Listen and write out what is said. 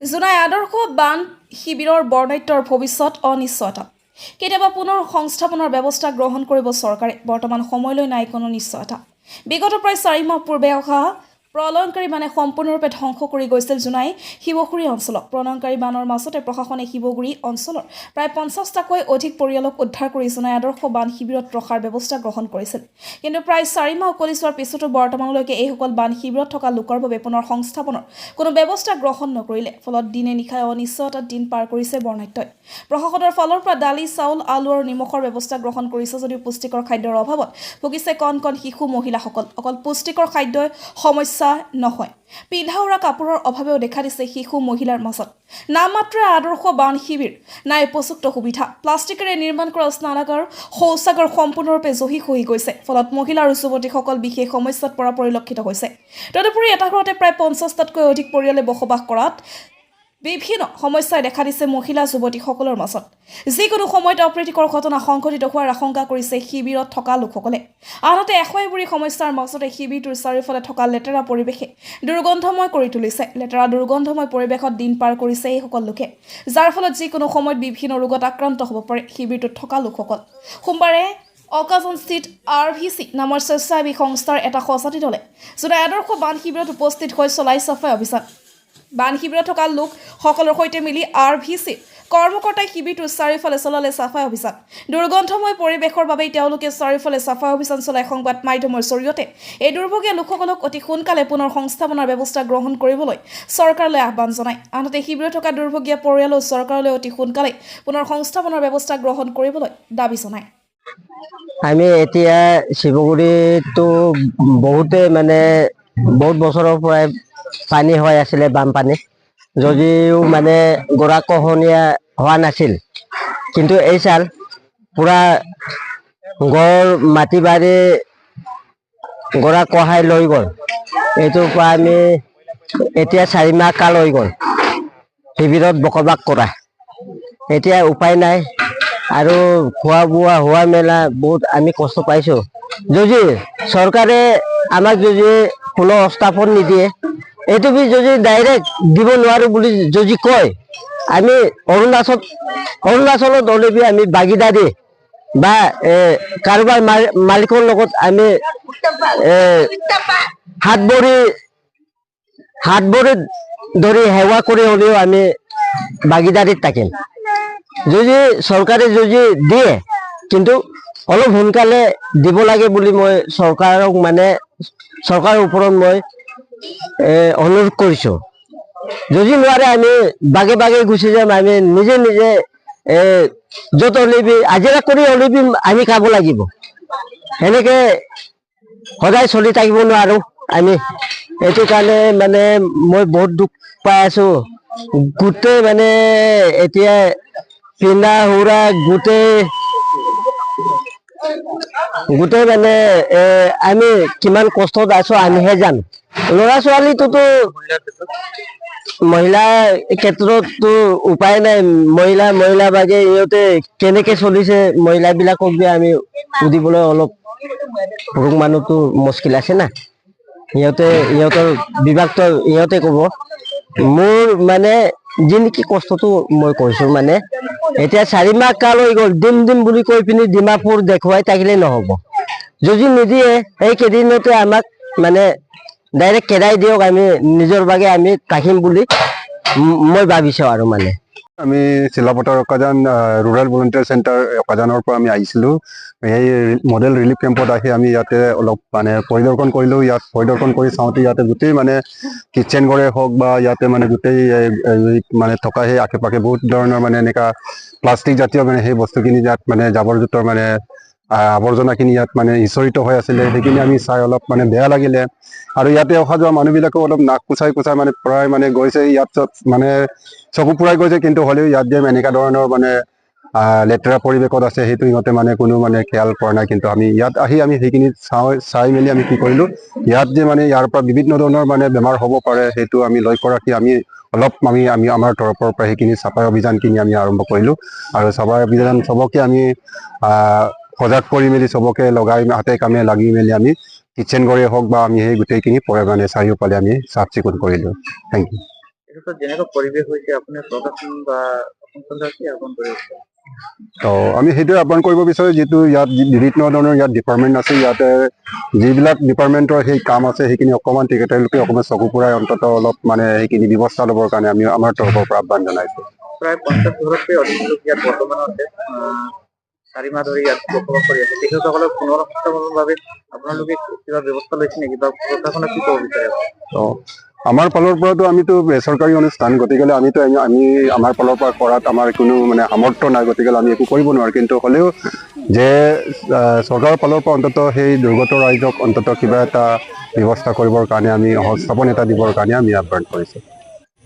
জোনাই আদৰ্শ বান শিবিৰৰ বৰ্ণাঢ্যৰ ভৱিষ্যত অনিশ্চয়তা কেতিয়াবা পুনৰ সংস্থাপনৰ ব্যৱস্থা গ্ৰহণ কৰিব চৰকাৰে বৰ্তমান সময়লৈ নাই কোনো নিশ্চয়তা বিগত প্ৰায় 4 মাহ পূৰ্বে অহা প্ৰলয়ংকাৰী বানে সম্পূৰ্ণৰূপে ধ্বংস কৰি গৈছিল জোনাই শিৱগুৰি অঞ্চলক প্ৰলয়ংকাৰী বানৰ মাজতে প্ৰশাসনে শিৱগুৰি অঞ্চলৰ প্ৰায় 50টাকৈ অধিক পৰিয়ালক উদ্ধাৰ কৰি জোনাই আদৰ্শ বান শিবিৰত ৰখাৰ ব্যৱস্থা গ্ৰহণ কৰিছিল কিন্তু প্ৰায় 4 মাহ উকলি যোৱাৰ পিছতো বৰ্তমানলৈকে এই সকল বান শিবিৰত থকা লোকৰ বাবে পুনৰ সংস্থাপনৰ কোনো ব্যৱস্থা গ্ৰহণ নকৰিলে ফলত দিনে নিশাই অনিশ্চয়তাৰ দিন পাৰ কৰিছে বৰ্ণাঢ্যই প্ৰশাসনৰ ফালৰ পৰা দালি চাউল আলু আৰু নিমখৰ ব্যৱস্থা গ্ৰহণ কৰিছে যদিও পুষ্টিকৰ খাদ্যৰ অভাৱত ভুগিছে কণ কণ শিশু মহিলাসকল অকল পুষ্টিকৰ খাদ্যই সমস্যা নহয় পিন্ধা উৰা কাপোৰৰ অভাৱেও দেখা দিছে শিশু মহিলাৰ মাজত নামমাত্ৰ আদৰ্শ বান শিবিৰ নাই উপযুক্ত সুবিধা প্লাষ্টিকেৰে নিৰ্মাণ কৰা স্নানাগাৰ শৌচাগাৰ সম্পূৰ্ণৰূপে জহি হৈ গৈছে ফলত মহিলা আৰু যুৱতীসকল বিশেষ সমস্যাত পৰা পৰিলক্ষিত হৈছে তদুপৰি এটা ঘৰতে প্ৰায় 50টাতকৈ অধিক পৰিয়ালে বসবাস কৰাত বিভিন্ন সমস্যাই দেখা দিছে মহিলা যুৱতীসকলৰ মাজত যিকোনো সময়ত অপ্ৰীতিকৰ ঘটনা সংঘটিত হোৱাৰ আশংকা কৰিছে শিবিৰত থকা লোকসকলে আনহাতে এশৈবুৰি সমস্যাৰ মাজতে শিবিৰটোৰ চাৰিওফালে থকা লেতেৰা পৰিৱেশে দুৰ্গন্ধময় কৰি তুলিছে লেতেৰা দুৰ্গন্ধময় পৰিৱেশত দিন পাৰ কৰিছে এই সকল লোকে যাৰ ফলত যিকোনো সময়ত বিভিন্ন ৰোগত আক্ৰান্ত হ'ব পাৰে শিবিৰটোত থকা লোকসকল সোমবাৰে অকাজনস্থিত RVC নামৰ স্বেচ্ছাসেৱী সংস্থাৰ এটা সঁচাতি দলে জোনাই আদৰ্শ বান শিবিৰত উপস্থিত হৈ চলাই চাফাই অভিযান বান শিবিৰত থকা লোকসকলৰ সৈতে মিলি RVC কৰ্মকৰ্তাই শিবিৰটোৰ চাৰিওফালে চলালে চাফাই অভিযান দুৰ্গন্ধময় পৰিৱেশৰ বাবেই তেওঁলোকে চাৰিওফালে চাফাই অভিযান চলাই সংবাদ মাধ্যমৰ জৰিয়তে এই দুৰ্ভগীয়া লোকসকলক অতি সোনকালে পুনৰ সংস্থাপনৰ ব্যৱস্থা গ্ৰহণ কৰিবলৈ চৰকাৰলৈ আহ্বান জনায় আনহাতে শিবিৰত থকা দুৰ্ভগীয়া পৰিয়ালেও চৰকাৰলৈ অতি সোনকালে পুনৰ সংস্থাপনৰ ব্যৱস্থা গ্ৰহণ কৰিবলৈ দাবী জনায় আমি এতিয়া শিৱগুৰিটো বহুতে বহুত বছৰৰ পৰাই পানী হৈ আছিলে বানপানী যদিও গৰাখহনীয়া হোৱা নাছিল কিন্তু এই সাল পুৰা গড় মাটি বাৰী গৰা কহাই লৈ গ'ল এইটোৰ পৰা আমি এতিয়া 4 মাহ কাল হৈ গ'ল শিবিৰত বসবাস কৰা এতিয়া উপায় নাই আৰু খোৱা বোৱা হোৱা মেলা বহুত আমি কষ্ট পাইছো যদি চৰকাৰে আমাক যদি কোনো স্থাপন নিদিয়ে এইটো যদি ডাইৰেক্ট দিব নোৱাৰো বুলি যদি কয় আমি অৰুণাচলত অলৰেডি আমি ভাগিদাৰী বা কাৰোবাৰ মালিকৰ লগত আমি হাত ভৰি ধৰি সেৱা কৰি হ'লেও আমি ভাগিদাৰীত থাকিম যদি চৰকাৰে যদি দিয়ে কিন্তু অলপ সোনকালে দিব লাগে বুলি মই চৰকাৰক চৰকাৰৰ ওপৰত মই অনুৰোধ কৰিছো যদি নোৱাৰে আমি বাগে বাগে গুচি যাম আমি নিজে য'ত হ'লেবি আজিৰা কৰি হ'লেবি আমি খাব লাগিব এনেকে সদায় চলি থাকিব নোৱাৰো আমি এইটো কাৰণে মই বহুত দুখ পাই আছো গোটেই এতিয়া পিন্ধা উৰা গোটেই আমি কিমান কষ্টত আছো আমিহে জানো ল'ৰা ছোৱালীটোতো মহিলাৰ ক্ষেত্ৰততো উপায় নাই মহিলা বাগে ইহঁতে কেনেকে চলিছে মহিলাবিলাকক আমি সুধিবলৈ অলপ পুৰুষ মানুহতো মুস্কিল আছে না ইহঁতৰ বিভাগটো ইহঁতে ক'ব মোৰ যি নেকি কষ্টটো মই কৈছো এতিয়া 4 মাহ কাল হৈ গ'ল দিম বুলি কৈ পিনি ডিমাপুৰ দেখুৱাই থাকিলে নহ'ব যদি নিদিয়ে এই কেইদিনতে আমাক ডাইৰেক্ট খেদাই দিয়ক আমি নিজৰ ভাগে আমি থাকিম বুলি মই ভাবিছো আৰু আমি চিলাপথাৰ অকাজান ৰুৰাল ভলেণ্টিয়াৰ চেণ্টাৰ অকাজানৰ পৰা আমি আহিছিলোঁ এই মডেল ৰিলিফ কেম্পত আহি আমি ইয়াতে অলপ পৰিদৰ্শন কৰিলোঁ ইয়াত পৰিদৰ্শন কৰি চাওঁতে ইয়াতে গোটেই কিটচেন ঘৰে হওক বা ইয়াতে গোটেই থকা সেই আশে পাশে বহুত ধৰণৰ এনেকুৱা প্লাষ্টিক জাতীয় সেই বস্তুখিনি ইয়াত জাবৰ জোঁথৰ আৱৰ্জনাখিনি ইয়াত সিঁচৰিত হৈ আছিলে সেইখিনি আমি চাই অলপ বেয়া লাগিলে আৰু ইয়াতে অহা যোৱা মানুহবিলাকেও অলপ নাক কোচাই প্ৰায় গৈছে ইয়াত চকু ফুৰাই গৈছে কিন্তু হ'লেও ইয়াত যে এনেকুৱা ধৰণৰ লেতেৰা পৰিৱেশত আছে সেইটো ইহঁতে কোনো খেয়াল কৰা নাই কিন্তু আমি ইয়াত আহি আমি সেইখিনি চাই মেলি আমি কি কৰিলোঁ ইয়াত যে ইয়াৰ পৰা বিভিন্ন ধৰণৰ বেমাৰ হ'ব পাৰে সেইটো আমি লক্ষ্য ৰাখি আমি অলপ আমি আমাৰ তৰফৰ পৰা সেইখিনি চাফাই অভিযানখিনি আমি আৰম্ভ কৰিলোঁ আৰু চাফাই অভিযান চবকে আমি সজাগ কৰি মেলি চবকে লগাই হাতে কামে লাগি মেলি আমি কিটচেন ঘৰে হওক বা আমি সেই গোটেইখিনি চাৰিওফালে আমি চাফ চিকুণ কৰিলোঁ। Thank you. বিশেষকৈ যেনেকুৱা পৰিৱেশ হৈছে আপুনি প্ৰশাসন বা অঞ্চলৰ কি আহ্বান কৰি আছে? তো আমি সেইটোৱে আহ্বান কৰিব বিচাৰোঁ, যিটো ইয়াত বিভিন্ন ধৰণৰ ইয়াত ডিপাৰ্টমেণ্ট আছে, ইয়াতে যিবিলাক ডিপাৰ্টমেণ্টৰ সেই কাম আছে সেইখিনি অকণমান তেখেতলোকে অকণমান চকু ফুৰাই অন্তত অলপ মানে সেইখিনি ব্যৱস্থা ল'বৰ কাৰণে আমি আমাৰ তৰফৰ পৰা আহ্বান জনাইছোঁ। প্ৰায় 50 ঘৰতকৈ অধিক লোক ইয়াত বৰ্তমান আছে, 4 মাহ ধৰি ইয়াত বসবাস কৰি আছে। তেখেতসকলক পুনৰ সংস্থাপনৰ বাবে আপোনালোকে কিবা ব্যৱস্থা লৈছে নেকি বা প্ৰশাসনক কি ক'ব বিচাৰে? তো আমাৰ ফালৰ পৰাতো আমিতো বেচৰকাৰী অনুষ্ঠান, গতিকে আমি আমাৰ ফালৰ পৰা কৰাত আমাৰ কোনো মানে সামৰ্থ্য নাই, গতিকে আমি একো কৰিব নোৱাৰোঁ। কিন্তু হ'লেও যে চৰকাৰৰ ফালৰ পৰা অন্তত সেই দুৰ্গত ৰাইজক অন্তত কিবা এটা ব্যৱস্থা কৰিবৰ কাৰণে আমি সংস্থাপন এটা দিবৰ কাৰণে আমি আহ্বান কৰিছোঁ।